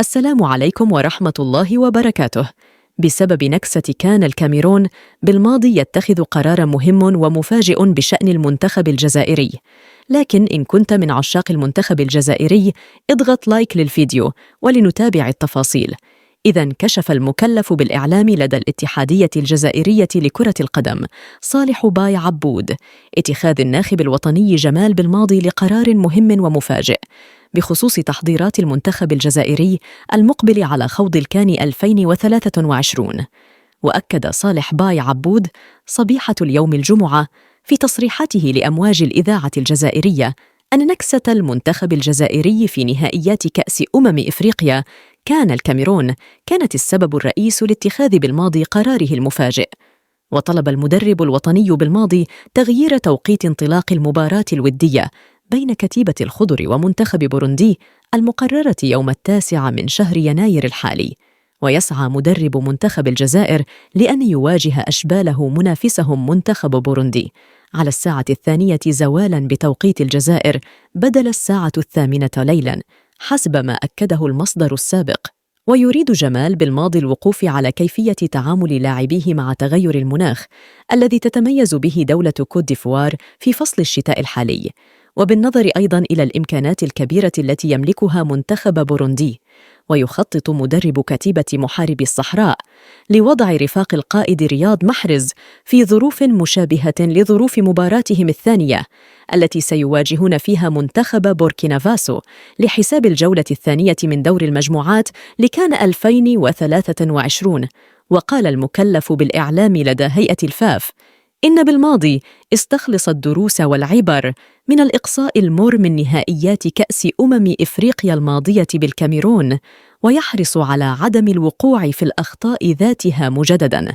السلام عليكم ورحمة الله وبركاته. بسبب نكسة كان الكاميرون بالماضي يتخذ قرارا مهم ومفاجئ بشأن المنتخب الجزائري. لكن إن كنت من عشاق المنتخب الجزائري اضغط لايك للفيديو ولنتابع التفاصيل. إذن كشف المكلف بالإعلام لدى الاتحادية الجزائرية لكرة القدم صالح باي عبود اتخاذ الناخب الوطني جمال بالماضي لقرار مهم ومفاجئ بخصوص تحضيرات المنتخب الجزائري المقبل على خوض الكان 2023. وأكد صالح باي عبود صبيحة اليوم الجمعة في تصريحاته لأمواج الإذاعة الجزائرية أن نكسة المنتخب الجزائري في نهائيات كأس إفريقيا كان الكاميرون كانت السبب الرئيس لاتخاذ بالماضي قراره المفاجئ. وطلب المدرب الوطني بالماضي تغيير توقيت انطلاق المباراة الودية بين كتيبة الخضر ومنتخب بوروندي المقررة يوم 9 من شهر يناير الحالي. ويسعى مدرب منتخب الجزائر لأن يواجه أشباله منافسهم منتخب بوروندي على 2:00 زوالاً بتوقيت الجزائر بدل 8:00 ليلاً حسب ما أكده المصدر السابق. ويريد جمال بالماضي الوقوف على كيفية تعامل لاعبيه مع تغير المناخ الذي تتميز به دولة كوت ديفوار في فصل الشتاء الحالي، وبالنظر أيضاً إلى الإمكانات الكبيرة التي يملكها منتخب بوروندي. ويخطط مدرب كتيبة محاربي الصحراء لوضع رفاق القائد رياض محرز في ظروف مشابهة لظروف مباراتهم الثانية التي سيواجهون فيها منتخب بوركينا فاسو لحساب الجولة الثانية من دور المجموعات لكان 2023. وقال المكلف بالإعلام لدى هيئة الفاف إن بالماضي استخلص الدروس والعبر من الإقصاء المر من نهائيات كأس إفريقيا الماضية بالكاميرون، ويحرص على عدم الوقوع في الأخطاء ذاتها مجدداً.